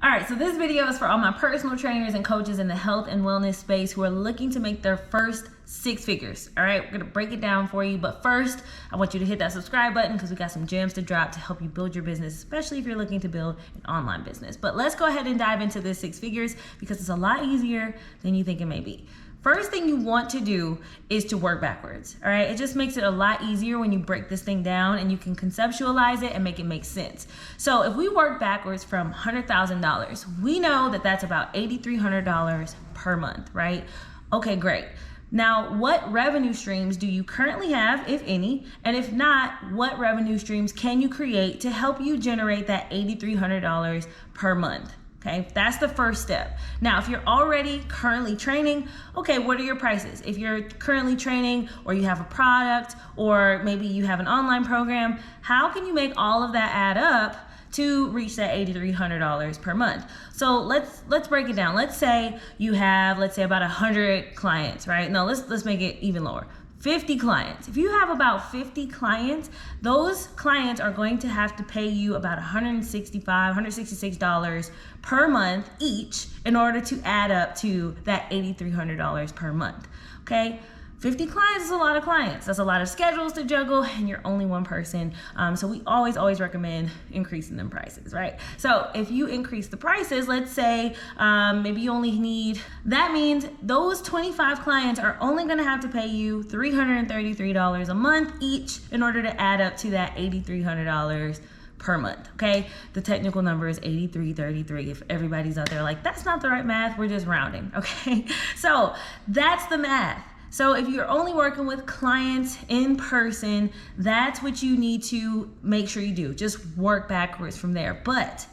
All right, so this video is for all my personal trainers and coaches in the health and wellness space who are looking to make their first 6 figures. All right, we're gonna break it down for you, but first, I want you to hit that subscribe button because we got some gems to drop to help you build your business, especially if you're looking to build an online business. But let's go ahead and dive into this 6 figures because it's a lot easier than you think it may be. First thing you want to do is to work backwards, all right? It just makes it a lot easier when you break this thing down and you can conceptualize it and make it make sense. So if we work backwards from $100,000, we know that that's about $8,300 per month, right? Okay, great. Now, what revenue streams do you currently have, if any? And if not, what revenue streams can you create to help you generate that $8,300 per month? Okay, that's the first step. Now, if you're already currently training, okay, what are your prices? If you're currently training or you have a product or maybe you have an online program, how can you make all of that add up to reach that $8,300 per month? So let's break it down. Let's say you have, about 100 clients, right? No, let's make it even lower. 50 clients. If you have about 50 clients, those clients are going to have to pay you about $165, $166 per month each in order to add up to that $8,300 per month, okay? 50 clients is a lot of clients. That's a lot of schedules to juggle and you're only one person. So we always recommend increasing them prices, right? So if you increase the prices, let's say maybe you only need, that means those 25 clients are only gonna have to pay you $333 a month each in order to add up to that $8,300 per month, okay? The technical number is 8333. If everybody's out there like, that's not the right math, we're just rounding, okay? So that's the math. So if you're only working with clients in person, that's what you need to make sure you do. Just work backwards from there. But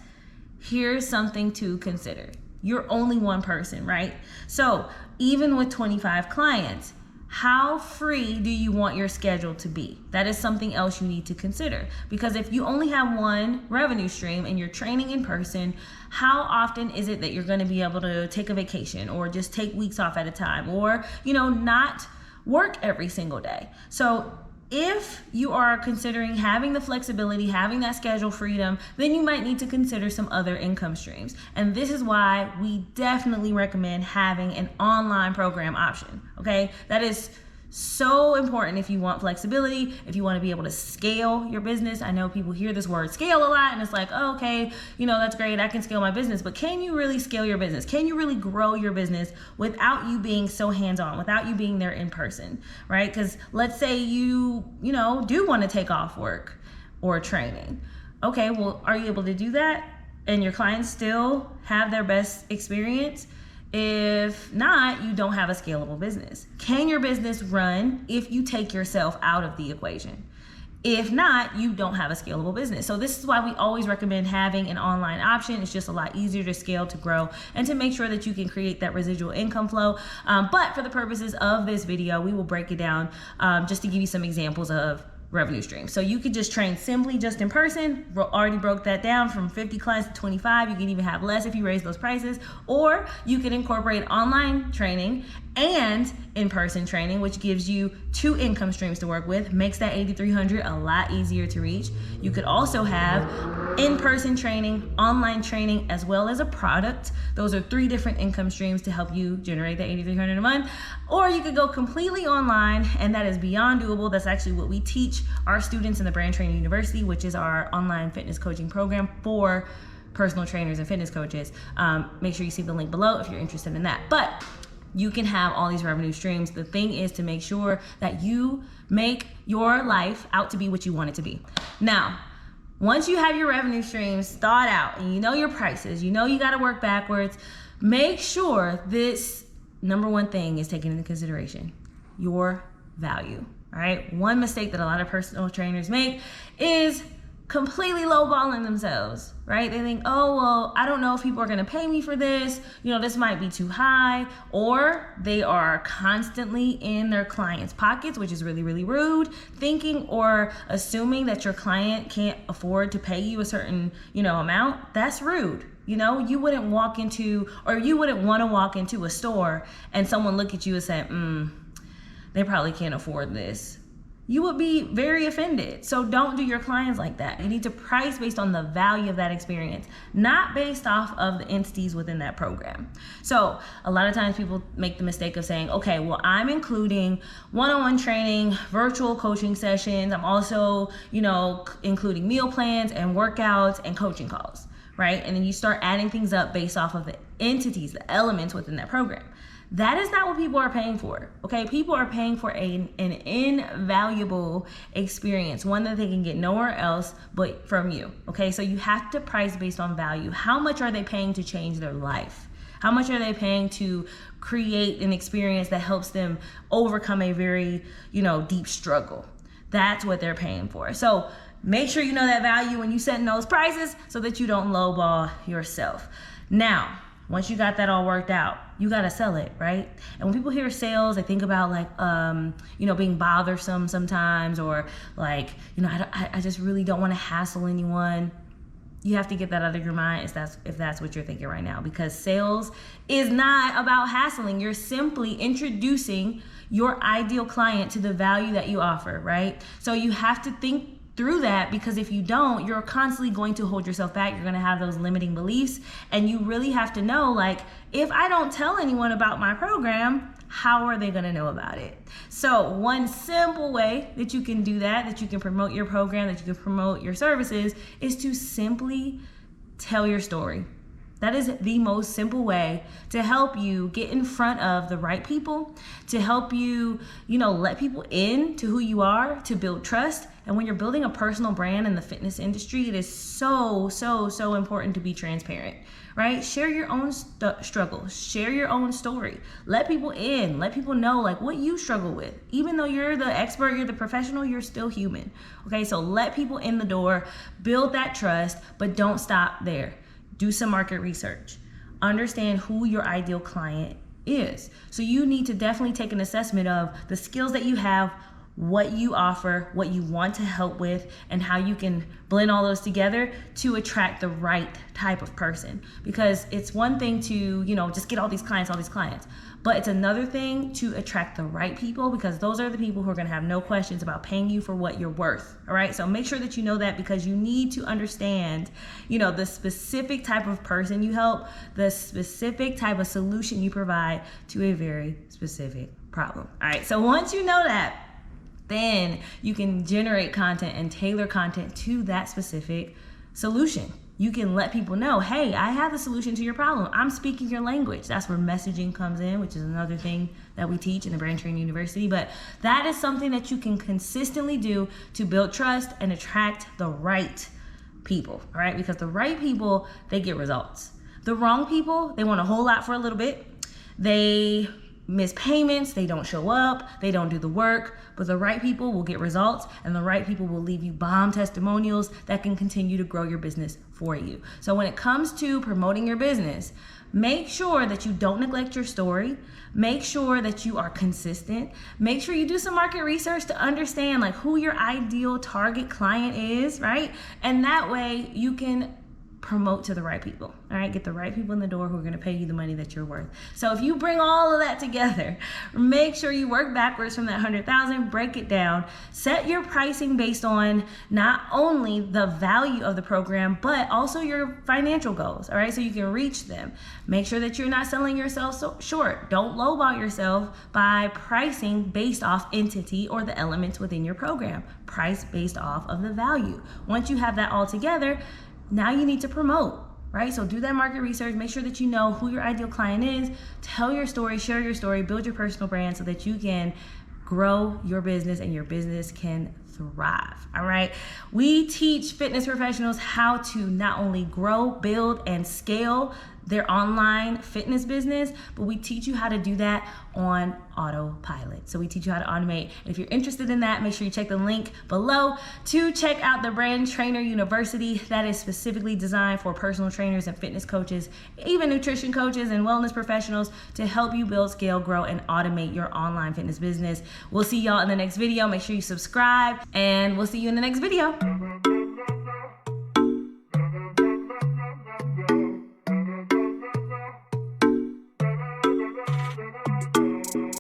here's something to consider. You're only one person, right? So even with 25 clients, how free do you want your schedule to be? That is something else you need to consider. Because if you only have one revenue stream and you're training in person, how often is it that you're going to be able to take a vacation or just take weeks off at a time or, not work every single day? So if you are considering having the flexibility, having that schedule freedom, then you might need to consider some other income streams. And this is why we definitely recommend having an online program option, okay? That is so important if you want flexibility, if you want to be able to scale your business. I know people hear this word scale a lot and it's like, oh, okay, that's great, I can scale my business, but can you really scale your business? Can you really grow your business without you being so hands-on, without you being there in person, right? Because let's say you do want to take off work or training. Okay, well, are you able to do that and your clients still have their best experience? If not, you don't have a scalable business. Can your business run if you take yourself out of the equation? If not, you don't have a scalable business. So this is why we always recommend having an online option. It's just a lot easier to scale, to grow, and to make sure that you can create that residual income flow. But for the purposes of this video, we will break it down just to give you some examples of revenue stream. So you could just train simply just in person. Already broke that down from 50 clients to 25. You can even have less if you raise those prices, or you can incorporate online training and in-person training, which gives you 2 income streams to work with, makes that $8,300 a lot easier to reach. You could also have in-person training, online training, as well as a product. Those are 3 different income streams to help you generate that $8,300 a month. Or you could go completely online, and that is beyond doable. That's actually what we teach our students in the Brand Training University, which is our online fitness coaching program for personal trainers and fitness coaches. Make sure you see the link below if you're interested in that. But you can have all these revenue streams. The thing is to make sure that you make your life out to be what you want it to be. Now, once you have your revenue streams thought out and you know your prices, you got to work backwards, make sure this number one thing is taken into consideration: your value. All right. One mistake that a lot of personal trainers make is completely lowballing themselves, right? They think, oh, well, I don't know if people are going to pay me for this. This might be too high. Or they are constantly in their clients' pockets, which is really, really rude, thinking or assuming that your client can't afford to pay you a certain, amount. That's rude. You wouldn't walk into, or you wouldn't want to walk into a store and someone look at you and say, they probably can't afford this. you would be very offended. So don't do your clients like that. You need to price based on the value of that experience, not based off of the entities within that program. So a lot of times people make the mistake of saying, okay, well, I'm including one-on-one training, virtual coaching sessions. I'm also, including meal plans and workouts and coaching calls, right? And then you start adding things up based off of the entities, the elements within that program. That is not what people are paying for, okay? People are paying for an invaluable experience, one that they can get nowhere else but from you, okay? So you have to price based on value. How much are they paying to change their life? How much are they paying to create an experience that helps them overcome a very, deep struggle? That's what they're paying for. So make sure you know that value when you set those prices so that you don't lowball yourself. Now, once you got that all worked out, you got to sell it, right? And when people hear sales, they think about being bothersome sometimes, or I just really don't want to hassle anyone. You have to get that out of your mind if that's what you're thinking right now, because sales is not about hassling. You're simply introducing your ideal client to the value that you offer, right? So you have to think through that, because if you don't, you're constantly going to hold yourself back. You're going to have those limiting beliefs, and you really have to know, if I don't tell anyone about my program, how are they going to know about it? So one simple way that you can do that you can promote your program, that you can promote your services, is to simply tell your story. That is the most simple way to help you get in front of the right people, to help you, let people in to who you are, to build trust. And when you're building a personal brand in the fitness industry, it is so, so, so important to be transparent, right? Share your own struggles, share your own story. Let people in, let people know what you struggle with. Even though you're the expert, you're the professional, you're still human. Okay, so let people in the door, build that trust, but don't stop there. Do some market research. Understand who your ideal client is. So you need to definitely take an assessment of the skills that you have, what you offer, what you want to help with, and how you can blend all those together to attract the right type of person. Because it's one thing to, just get all these clients, but it's another thing to attract the right people, because those are the people who are going to have no questions about paying you for what you're worth. All right. So make sure that you know that, because you need to understand, the specific type of person you help, the specific type of solution you provide to a very specific problem. All right. So once you know that, then you can generate content and tailor content to that specific solution. You can let people know, hey, I have the solution to your problem. I'm speaking your language. That's where messaging comes in, which is another thing that we teach in the Brand Training University. But that is something that you can consistently do to build trust and attract the right people, all right? Because the right people, they get results. The wrong people, they want a whole lot for a little bit. They miss payments, they don't show up, they don't do the work, but the right people will get results, and the right people will leave you bomb testimonials that can continue to grow your business for you. So when it comes to promoting your business, make sure that you don't neglect your story. Make sure that you are consistent. Make sure you do some market research to understand who your ideal target client is, right? And that way you can promote to the right people, all right? Get the right people in the door who are going to pay you the money that you're worth. So if you bring all of that together, make sure you work backwards from that 100,000, break it down, set your pricing based on not only the value of the program, but also your financial goals, all right? So you can reach them. Make sure that you're not selling yourself short. Don't lowball yourself by pricing based off entity or the elements within your program. Price based off of the value. Once you have that all together, now you need to promote, right? So do that market research, make sure that you know who your ideal client is, tell your story, share your story, build your personal brand so that you can grow your business and your business can thrive, all right? We teach fitness professionals how to not only grow, build, and scale their online fitness business, but we teach you how to do that on autopilot. So we teach you how to automate. And if you're interested in that, make sure you check the link below to check out the Brand Trainer University that is specifically designed for personal trainers and fitness coaches, even nutrition coaches and wellness professionals, to help you build, scale, grow, and automate your online fitness business. We'll see y'all in the next video. Make sure you subscribe, and we'll see you in the next video.